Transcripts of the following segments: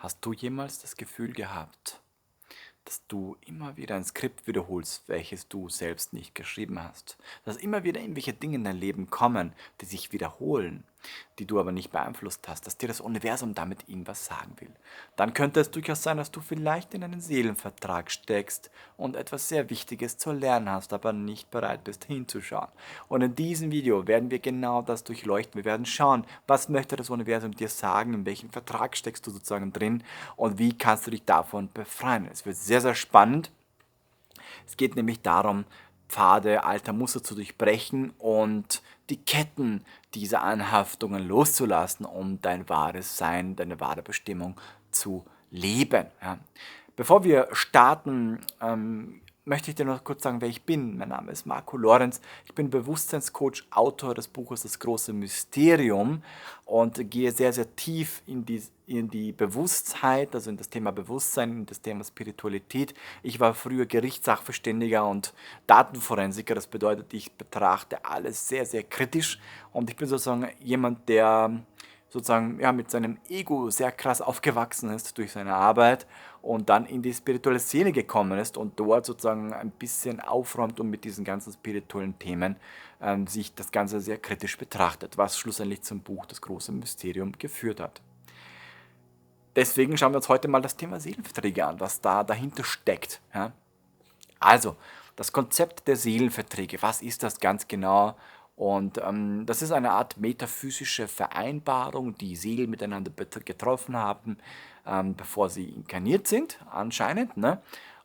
Hast du jemals das Gefühl gehabt, dass du immer wieder ein Skript wiederholst, welches du selbst nicht geschrieben hast? Dass immer wieder irgendwelche Dinge in dein Leben kommen, die sich wiederholen, die du aber nicht beeinflusst hast, dass dir das Universum damit irgendwas sagen will. Dann könnte es durchaus sein, dass du vielleicht in einen Seelenvertrag steckst und etwas sehr Wichtiges zu lernen hast, aber nicht bereit bist hinzuschauen. Und in diesem Video werden wir genau das durchleuchten. Wir werden schauen, was möchte das Universum dir sagen, in welchem Vertrag steckst du sozusagen drin und wie kannst du dich davon befreien. Es wird sehr, sehr spannend. Es geht nämlich darum, Pfade alter Muster zu durchbrechen und die Ketten dieser Anhaftungen loszulassen, um dein wahres Sein, deine wahre Bestimmung zu leben. Ja. Bevor wir starten, möchte ich dir noch kurz sagen, wer ich bin. Mein Name ist Marco Lorenz. Ich bin Bewusstseinscoach, Autor des Buches Das große Mysterium und gehe sehr, sehr tief in die Bewusstheit, also in das Thema Bewusstsein, in das Thema Spiritualität. Ich war früher Gerichtssachverständiger und Datenforensiker. Das bedeutet, ich betrachte alles sehr, sehr kritisch und ich bin sozusagen jemand, der sozusagen ja, mit seinem Ego sehr krass aufgewachsen ist durch seine Arbeit und dann in die spirituelle Szene gekommen ist und dort sozusagen ein bisschen aufräumt und mit diesen ganzen spirituellen Themen sich das Ganze sehr kritisch betrachtet, was schlussendlich zum Buch Das große Mysterium geführt hat. Deswegen schauen wir uns heute mal das Thema Seelenverträge an, was da dahinter steckt. Ja? Also, das Konzept der Seelenverträge, was ist das ganz genau? Und das ist eine Art metaphysische Vereinbarung, die Seelen miteinander getroffen haben, bevor sie inkarniert sind, anscheinend, ne?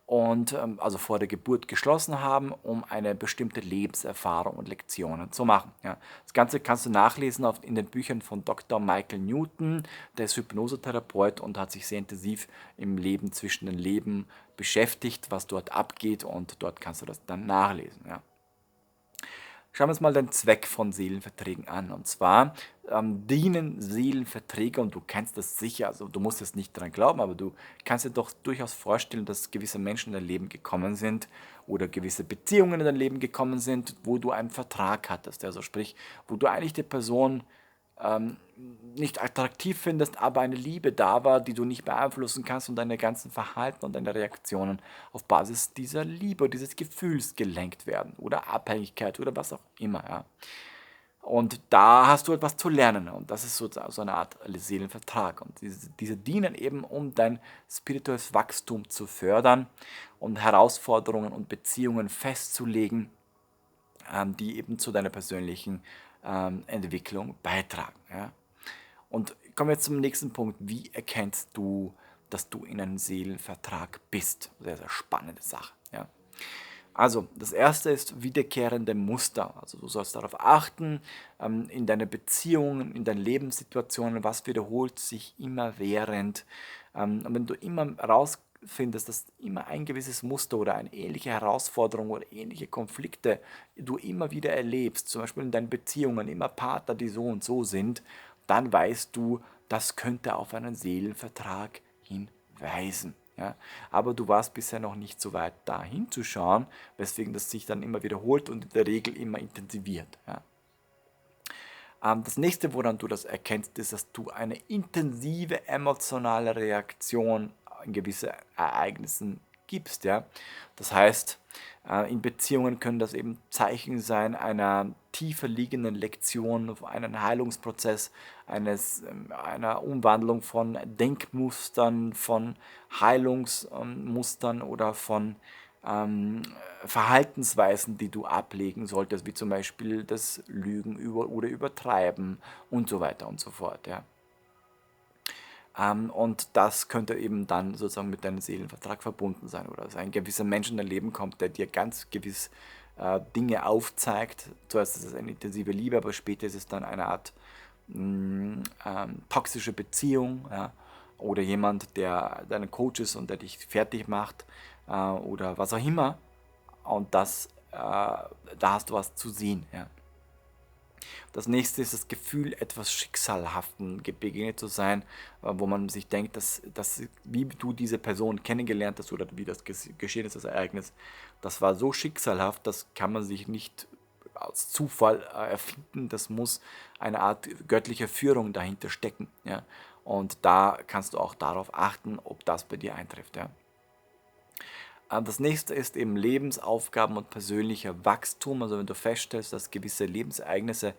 Und also vor der Geburt geschlossen haben, um eine bestimmte Lebenserfahrung und Lektionen zu machen. Ja. Das Ganze kannst du nachlesen in den Büchern von Dr. Michael Newton, der ist Hypnosetherapeut und hat sich sehr intensiv im Leben zwischen den Leben beschäftigt, was dort abgeht, und dort kannst du das dann nachlesen. Ja. Schauen wir uns mal den Zweck von Seelenverträgen an. Und zwar dienen Seelenverträge, und du kennst das sicher, also du musst jetzt nicht daran glauben, aber du kannst dir doch durchaus vorstellen, dass gewisse Menschen in dein Leben gekommen sind oder gewisse Beziehungen in dein Leben gekommen sind, wo du einen Vertrag hattest. Also sprich, wo du eigentlich die Person ähm, nicht attraktiv findest, aber eine Liebe da war, die du nicht beeinflussen kannst, und deine ganzen Verhalten und deine Reaktionen auf Basis dieser Liebe, dieses Gefühls gelenkt werden oder Abhängigkeit oder was auch immer. Ja. Und da hast du etwas zu lernen, und das ist so eine Art Seelenvertrag, und diese dienen eben, um dein spirituelles Wachstum zu fördern und Herausforderungen und Beziehungen festzulegen, die eben zu deiner persönlichen Entwicklung beitragen. Ja. Und kommen wir jetzt zum nächsten Punkt. Wie erkennst du, dass du in einem Seelenvertrag bist? Sehr, sehr spannende Sache. Ja. Also, das erste ist wiederkehrende Muster. Also, du sollst darauf achten, in deine Beziehungen, in deinen Lebenssituationen, was wiederholt sich immerwährend. Und wenn du immer rausfindest, dass immer ein gewisses Muster oder eine ähnliche Herausforderung oder ähnliche Konflikte du immer wieder erlebst, zum Beispiel in deinen Beziehungen, immer Partner, die so und so sind, dann weißt du, das könnte auf einen Seelenvertrag hinweisen. Ja? Aber du warst bisher noch nicht so weit, da hinzuschauen, weswegen das sich dann immer wiederholt und in der Regel immer intensiviert. Ja? Das nächste, woran du das erkennst, ist, dass du eine intensive emotionale Reaktion in gewisse Ereignissen gibst. Ja? Das heißt, in Beziehungen können das eben Zeichen sein einer tiefer liegenden Lektion, einen Heilungsprozess, einer Umwandlung von Denkmustern, von Heilungsmustern oder von ähm, Verhaltensweisen, die du ablegen solltest, wie zum Beispiel das Lügen oder Übertreiben und so weiter und so fort. Ja. Und das könnte eben dann sozusagen mit deinem Seelenvertrag verbunden sein, oder dass ein gewisser Mensch in dein Leben kommt, der dir ganz gewiss Dinge aufzeigt. Zuerst ist es eine intensive Liebe, aber später ist es dann eine Art toxische Beziehung, ja, oder jemand, der dein Coach ist und der dich fertig macht, oder was auch immer. Und da hast du was zu sehen. Ja. Das nächste ist das Gefühl, etwas Schicksalhaften begegnet zu sein, wo man sich denkt, wie du diese Person kennengelernt hast oder wie das geschehen ist, das Ereignis, das war so schicksalhaft, das kann man sich nicht als Zufall erfinden, das muss eine Art göttlicher Führung dahinter stecken. Ja. Und da kannst du auch darauf achten, ob das bei dir eintrifft. Ja. Das nächste ist eben Lebensaufgaben und persönlicher Wachstum. Also wenn du feststellst, dass gewisse Lebensereignisse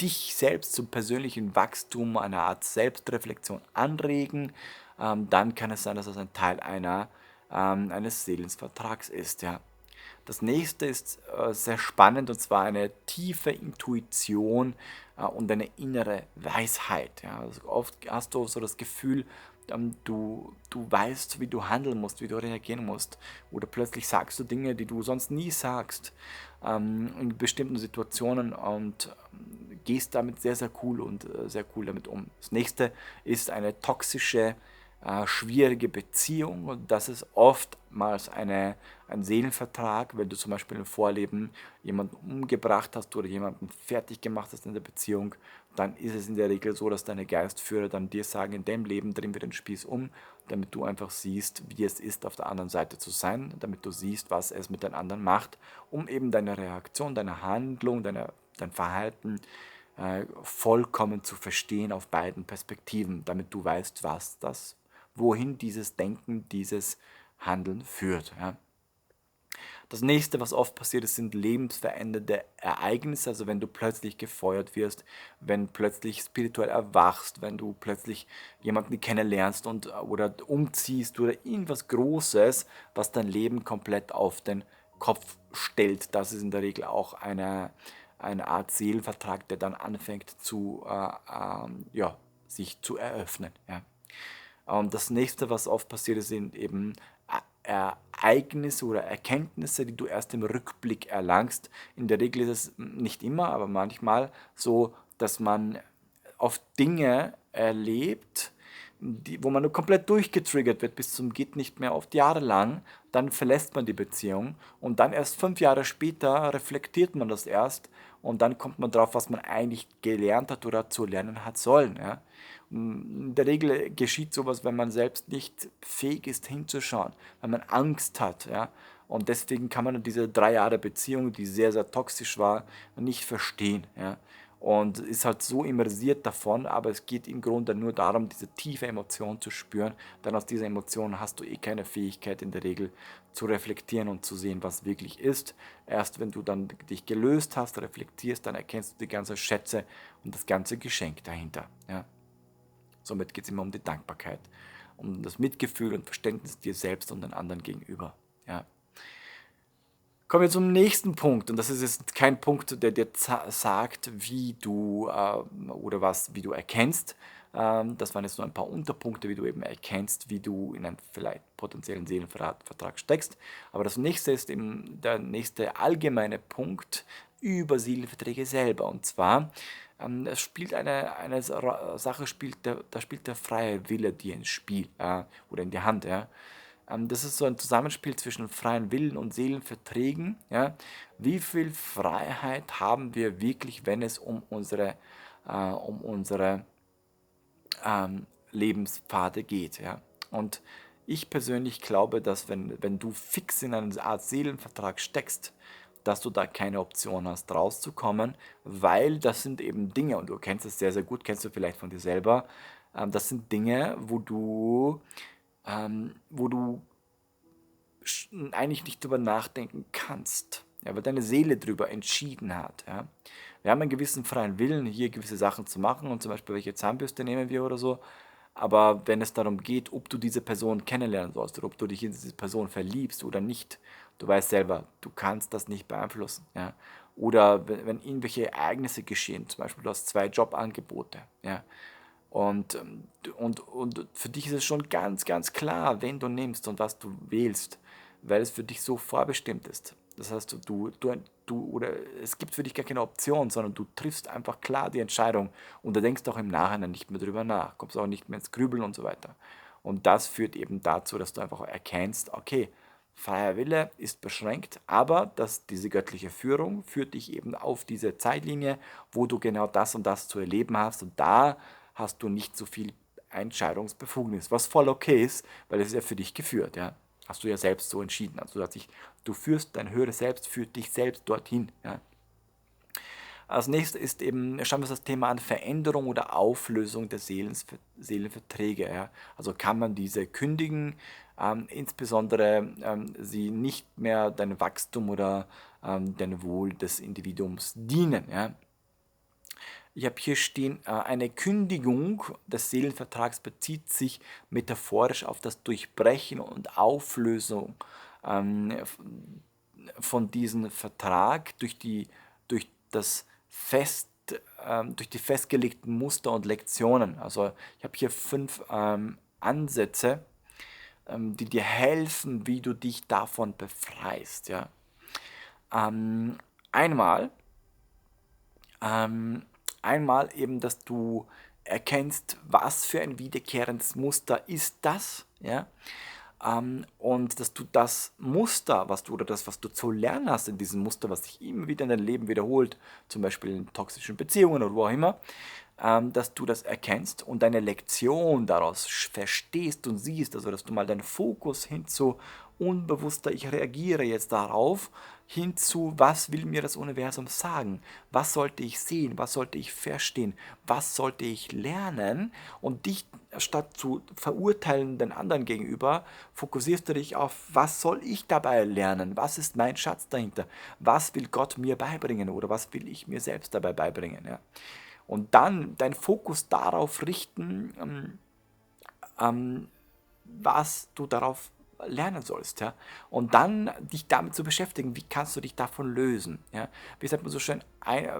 dich selbst zum persönlichen Wachstum, einer Art Selbstreflexion anregen, dann kann es sein, dass das ein Teil eines Seelenvertrags ist. Ja. Das nächste ist sehr spannend, und zwar eine tiefe Intuition und eine innere Weisheit. Ja. Also oft hast du so das Gefühl, du weißt, wie du handeln musst, wie du reagieren musst. Oder plötzlich sagst du Dinge, die du sonst nie sagst in bestimmten Situationen, und gehst damit sehr, sehr cool und sehr cool damit um. Das nächste ist eine toxische, schwierige Beziehung, und das ist oftmals ein Seelenvertrag, wenn du zum Beispiel im Vorleben jemanden umgebracht hast oder jemanden fertig gemacht hast in der Beziehung, dann ist es in der Regel so, dass deine Geistführer dann dir sagen, in dem Leben drehen wir den Spieß um, damit du einfach siehst, wie es ist, auf der anderen Seite zu sein, damit du siehst, was es mit den anderen macht, um eben deine Reaktion, deine Handlung, dein Verhalten vollkommen zu verstehen auf beiden Perspektiven, damit du weißt, wohin dieses Denken, dieses Handeln führt. Ja. Das nächste, was oft passiert ist, sind lebensverändernde Ereignisse. Also wenn du plötzlich gefeuert wirst, wenn plötzlich spirituell erwachst, wenn du plötzlich jemanden kennenlernst oder umziehst oder irgendwas Großes, was dein Leben komplett auf den Kopf stellt. Das ist in der Regel auch eine Art Seelenvertrag, der dann anfängt ja, sich zu eröffnen. Ja. Das nächste, was oft passiert ist, sind eben Ereignisse oder Erkenntnisse, die du erst im Rückblick erlangst. In der Regel ist es nicht immer, aber manchmal so, dass man oft Dinge erlebt, wo man nur komplett durchgetriggert wird bis zum geht nicht mehr, oft jahrelang. Dann verlässt man die Beziehung und dann erst 5 Jahre später reflektiert man das erst, und dann kommt man drauf, was man eigentlich gelernt hat oder zu lernen hat sollen. Ja. In der Regel geschieht sowas, wenn man selbst nicht fähig ist hinzuschauen, wenn man Angst hat. Ja. Und deswegen kann man diese 3 Jahre Beziehung, die sehr, sehr toxisch war, nicht verstehen. Ja. Und ist halt so immersiert davon, aber es geht im Grunde nur darum, diese tiefe Emotion zu spüren. Denn aus dieser Emotion hast du eh keine Fähigkeit in der Regel zu reflektieren und zu sehen, was wirklich ist. Erst wenn du dann dich gelöst hast, reflektierst, dann erkennst du die ganze Schätze und das ganze Geschenk dahinter. Ja. Somit geht es immer um die Dankbarkeit, um das Mitgefühl und Verständnis dir selbst und den anderen gegenüber. Ja. Kommen wir zum nächsten Punkt. Und das ist jetzt kein Punkt, der dir sagt, wie du erkennst. Das waren jetzt nur ein paar Unterpunkte, wie du eben erkennst, wie du in einen vielleicht potenziellen Seelenvertrag steckst. Aber das nächste ist eben der nächste allgemeine Punkt über Seelenverträge selber. Und zwar, es spielt eine Sache, da spielt der freie Wille dir ins Spiel oder in die Hand. Ja. Das ist so ein Zusammenspiel zwischen freien Willen und Seelenverträgen. Ja. Wie viel Freiheit haben wir wirklich, wenn es um unsere Lebenspfade geht? Ja. Und ich persönlich glaube, dass wenn du fix in einer Art Seelenvertrag steckst, dass du da keine Option hast, rauszukommen, weil das sind eben Dinge, und du kennst es sehr, sehr gut, kennst du vielleicht von dir selber, das sind Dinge, wo du eigentlich nicht drüber nachdenken kannst, ja, weil deine Seele drüber entschieden hat. Ja. Wir haben einen gewissen freien Willen, hier gewisse Sachen zu machen, und zum Beispiel welche Zahnbürste nehmen wir oder so. Aber wenn es darum geht, ob du diese Person kennenlernen sollst oder ob du dich in diese Person verliebst oder nicht, du weißt selber, du kannst das nicht beeinflussen. Ja. Oder wenn irgendwelche Ereignisse geschehen, zum Beispiel du hast 2 Jobangebote, ja, und für dich ist es schon ganz, ganz klar, wen du nimmst und was du wählst, weil es für dich so vorbestimmt ist. Das heißt, oder es gibt für dich gar keine Option, sondern du triffst einfach klar die Entscheidung, und da denkst du auch im Nachhinein nicht mehr drüber nach, kommst auch nicht mehr ins Grübeln und so weiter. Und das führt eben dazu, dass du einfach erkennst, okay, freier Wille ist beschränkt, aber diese göttliche Führung führt dich eben auf diese Zeitlinie, wo du genau das und das zu erleben hast, und da hast du nicht so viel Entscheidungsbefugnis, was voll okay ist, weil es ist ja für dich geführt, ja. Hast du ja selbst so entschieden. Also du führst, dein höheres Selbst führt dich selbst dorthin, ja. Als nächstes ist eben, schauen wir uns das Thema an, Veränderung oder Auflösung der Seelenverträge. Ja. Also kann man diese kündigen, insbesondere sie nicht mehr dein Wachstum oder dein Wohl des Individuums dienen. Ja. Ich habe hier stehen, eine Kündigung des Seelenvertrags bezieht sich metaphorisch auf das Durchbrechen und Auflösung ähm, von diesem Vertrag durch das durch die festgelegten Muster und Lektionen. Also ich habe hier 5 Ansätze, die dir helfen, wie du dich davon befreist. Ja. Ähm, einmal ähm, einmal eben, dass du erkennst, was für ein wiederkehrendes Muster ist das, ja? Und dass du das Muster, was du oder das, was du zu lernen hast in diesem Muster, was sich immer wieder in deinem Leben wiederholt, zum Beispiel in toxischen Beziehungen oder wo auch immer, dass du das erkennst und deine Lektion daraus verstehst und siehst, also dass du mal deinen Fokus hin zu unbewusster, ich reagiere jetzt darauf, hinzu, was will mir das Universum sagen? Was sollte ich sehen? Was sollte ich verstehen? Was sollte ich lernen? Und dich, statt zu verurteilen den anderen gegenüber, fokussierst du dich auf, was soll ich dabei lernen? Was ist mein Schatz dahinter? Was will Gott mir beibringen oder was will ich mir selbst dabei beibringen? Ja? Und dann deinen Fokus darauf richten, was du darauf lernen sollst, ja. Und dann dich damit zu beschäftigen, wie kannst du dich davon lösen, ja. Wie sagt man so schön,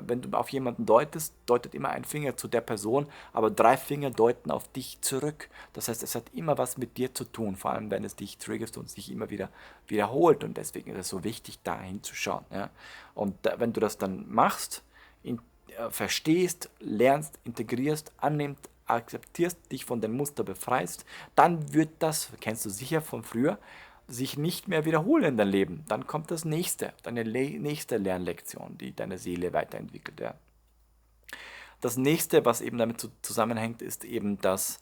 wenn du auf jemanden deutest, deutet immer ein Finger zu der Person, aber 3 Finger deuten auf dich zurück. Das heißt, es hat immer was mit dir zu tun, vor allem wenn es dich triggert und sich immer wieder wiederholt. Und deswegen ist es so wichtig, da hinzuschauen, ja. Und wenn du das dann machst, verstehst, lernst, integrierst, annimmst, akzeptierst, dich von dem Muster befreist, dann wird das, kennst du sicher von früher, sich nicht mehr wiederholen in deinem Leben. Dann kommt das nächste, deine nächste Lernlektion, die deine Seele weiterentwickelt. Ja. Das nächste, was eben damit zusammenhängt, ist eben das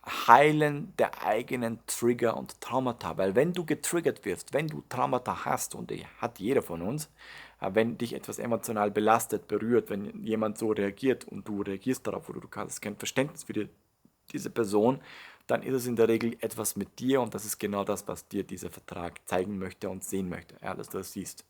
Heilen der eigenen Trigger und Traumata. Weil wenn du getriggert wirst, wenn du Traumata hast, und die hat jeder von uns, wenn dich etwas emotional belastet, berührt, wenn jemand so reagiert und du reagierst darauf oder du hast kein Verständnis für diese Person, dann ist es in der Regel etwas mit dir und das ist genau das, was dir dieser Vertrag zeigen möchte und sehen möchte, ja, dass du das siehst.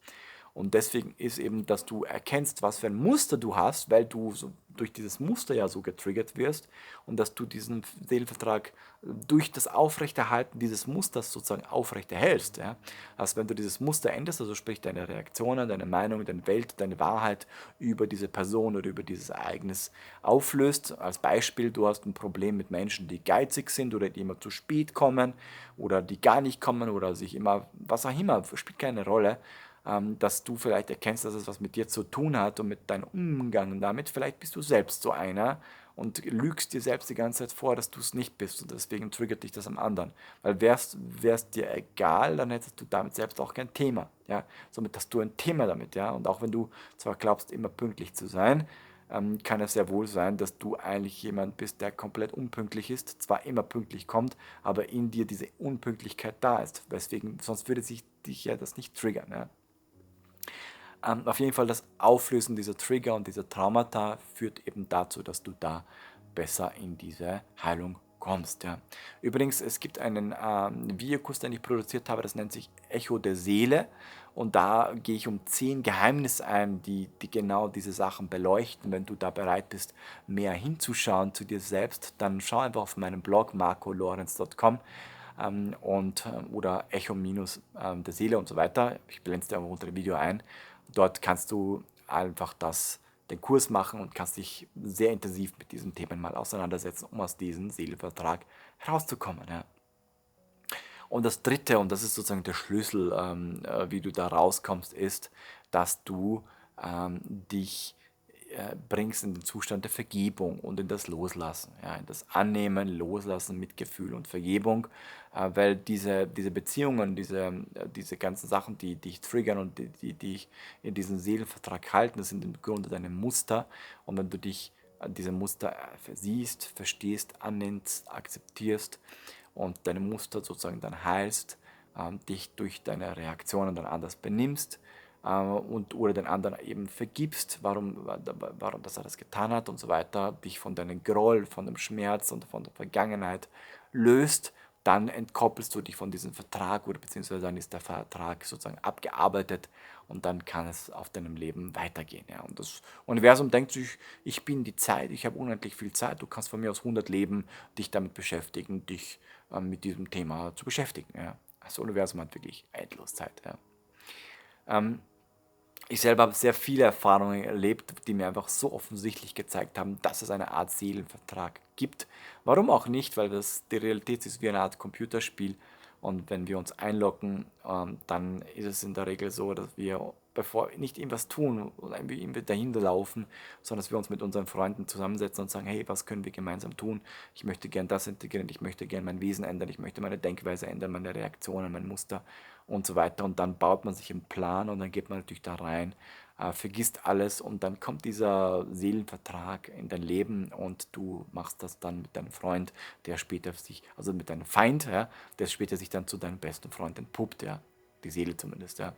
Und deswegen ist eben, dass du erkennst, was für ein Muster du hast, weil du so durch dieses Muster ja so getriggert wirst und dass du diesen Seelenvertrag durch das Aufrechterhalten dieses Musters sozusagen aufrechterhältst. Ja? Also wenn du dieses Muster änderst, also sprich deine Reaktionen, deine Meinung, deine Welt, deine Wahrheit über diese Person oder über dieses Ereignis auflöst. Als Beispiel, du hast ein Problem mit Menschen, die geizig sind oder die immer zu spät kommen oder die gar nicht kommen oder sich immer, was auch immer, spielt keine Rolle, dass du vielleicht erkennst, dass es was mit dir zu tun hat und mit deinem Umgang damit. Vielleicht bist du selbst so einer und lügst dir selbst die ganze Zeit vor, dass du es nicht bist und deswegen triggert dich das am anderen. Weil wär's dir egal, dann hättest du damit selbst auch kein Thema. Ja? Somit hast du ein Thema damit. Ja? Und auch wenn du zwar glaubst, immer pünktlich zu sein, kann es sehr wohl sein, dass du eigentlich jemand bist, der komplett unpünktlich ist, zwar immer pünktlich kommt, aber in dir diese Unpünktlichkeit da ist. Weswegen, sonst würde sich dich ja das nicht triggern. Ja? Auf jeden Fall das Auflösen dieser Trigger und dieser Traumata führt eben dazu, dass du da besser in diese Heilung kommst. Ja. Übrigens, es gibt einen Videokurs, den ich produziert habe, das nennt sich Echo der Seele. Und da gehe ich um 10 Geheimnisse ein, die genau diese Sachen beleuchten. Wenn du da bereit bist, mehr hinzuschauen zu dir selbst, dann schau einfach auf meinem Blog marcolorenz.com oder Echo minus der Seele und so weiter. Ich blende es dir unter dem Video ein. Dort kannst du einfach den Kurs machen und kannst dich sehr intensiv mit diesen Themen mal auseinandersetzen, um aus diesem Seelenvertrag herauszukommen. Ja. Und das Dritte, und das ist sozusagen der Schlüssel, wie du da rauskommst, ist, dass du dich bringst in den Zustand der Vergebung und in das Loslassen, ja, in das Annehmen, Loslassen, Mitgefühl und Vergebung, weil diese Beziehungen, diese ganzen Sachen, die dich triggern und die dich in diesem Seelenvertrag halten, das sind im Grunde deine Muster. Und wenn du dich an diese Muster siehst, verstehst, annimmst, akzeptierst und deine Muster sozusagen dann heilst, dich durch deine Reaktionen dann anders benimmst, und oder den anderen eben vergibst, warum dass er das getan hat und so weiter, dich von deinem Groll, von dem Schmerz und von der Vergangenheit löst, dann entkoppelst du dich von diesem Vertrag oder beziehungsweise dann ist der Vertrag sozusagen abgearbeitet und dann kann es auf deinem Leben weitergehen. Ja. Und das Universum denkt sich, ich bin die Zeit, ich habe unendlich viel Zeit, du kannst von mir aus 100 Leben dich damit beschäftigen, dich mit diesem Thema zu beschäftigen. Ja. Das Universum hat wirklich endlos Zeit. Ja. Ähm, Ich selber habe sehr viele Erfahrungen erlebt, die mir einfach so offensichtlich gezeigt haben, dass es eine Art Seelenvertrag gibt. Warum auch nicht? Weil die Realität ist wie eine Art Computerspiel und wenn wir uns einloggen, dann ist es in der Regel so, dass wir, bevor wir nicht irgendwas tun oder irgendwie dahinter laufen, sondern dass wir uns mit unseren Freunden zusammensetzen und sagen, hey, was können wir gemeinsam tun? Ich möchte gern das integrieren, ich möchte gern mein Wesen ändern, ich möchte meine Denkweise ändern, meine Reaktionen, mein Muster und so weiter. Und dann baut man sich einen Plan und dann geht man natürlich da rein, vergisst alles und dann kommt dieser Seelenvertrag in dein Leben und du machst das dann mit deinem Freund, der später sich, also mit deinem Feind, ja, der später sich dann zu deinem besten Freund entpuppt, ja, die Seele zumindest, ja.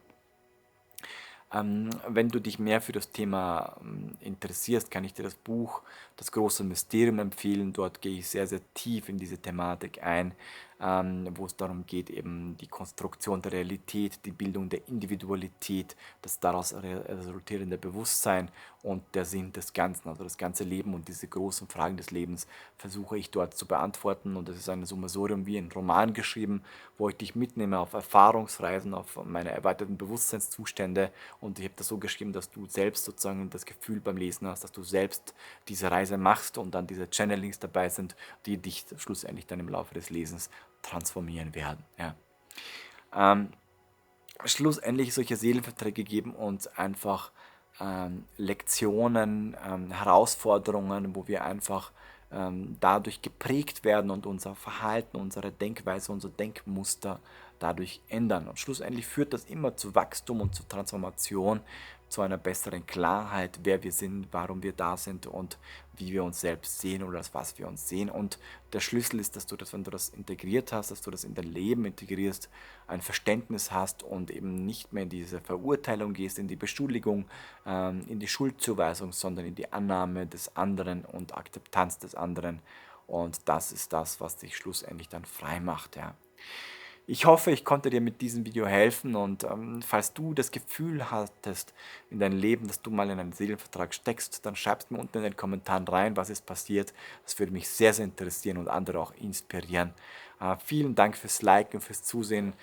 Wenn du dich mehr für das Thema interessierst, kann ich dir das Buch Das große Mysterium empfehlen. Dort gehe ich sehr, sehr tief in diese Thematik ein, wo es darum geht, eben die Konstruktion der Realität, die Bildung der Individualität, das daraus resultierende Bewusstsein und der Sinn des Ganzen, also das ganze Leben und diese großen Fragen des Lebens versuche ich dort zu beantworten. Und es ist ein Summarium wie ein Roman geschrieben, wo ich dich mitnehme auf Erfahrungsreisen, auf meine erweiterten Bewusstseinszustände. Und ich habe das so geschrieben, dass du selbst sozusagen das Gefühl beim Lesen hast, dass du selbst diese Reise machst und dann diese Channelings dabei sind, die dich schlussendlich dann im Laufe des Lesens transformieren werden. Ja. Ähm, Schlussendlich solche Seelenverträge geben uns einfach Lektionen, Herausforderungen, wo wir einfach dadurch geprägt werden und unser Verhalten, unsere Denkweise, unser Denkmuster dadurch ändern. Und schlussendlich führt das immer zu Wachstum und zu Transformation, zu einer besseren Klarheit, wer wir sind, warum wir da sind und wie wir uns selbst sehen oder als was wir uns sehen. Und der Schlüssel ist, dass du das, wenn du das integriert hast, dass du das in dein Leben integrierst, ein Verständnis hast und eben nicht mehr in diese Verurteilung gehst, in die Beschuldigung, in die Schuldzuweisung, sondern in die Annahme des anderen und Akzeptanz des anderen. Und das ist das, was dich schlussendlich dann frei macht. Ja. Ich hoffe, ich konnte dir mit diesem Video helfen und falls du das Gefühl hattest in deinem Leben, dass du mal in einen Seelenvertrag steckst, dann schreibst mir unten in den Kommentaren rein, was ist passiert. Das würde mich sehr, sehr interessieren und andere auch inspirieren. Vielen Dank fürs Liken, fürs Zusehen.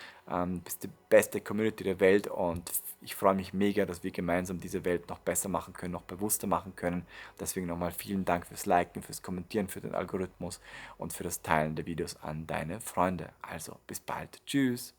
Bist die beste Community der Welt und ich freue mich mega, dass wir gemeinsam diese Welt noch besser machen können, noch bewusster machen können. Deswegen nochmal vielen Dank fürs Liken, fürs Kommentieren, für den Algorithmus und für das Teilen der Videos an deine Freunde. Also bis bald. Tschüss.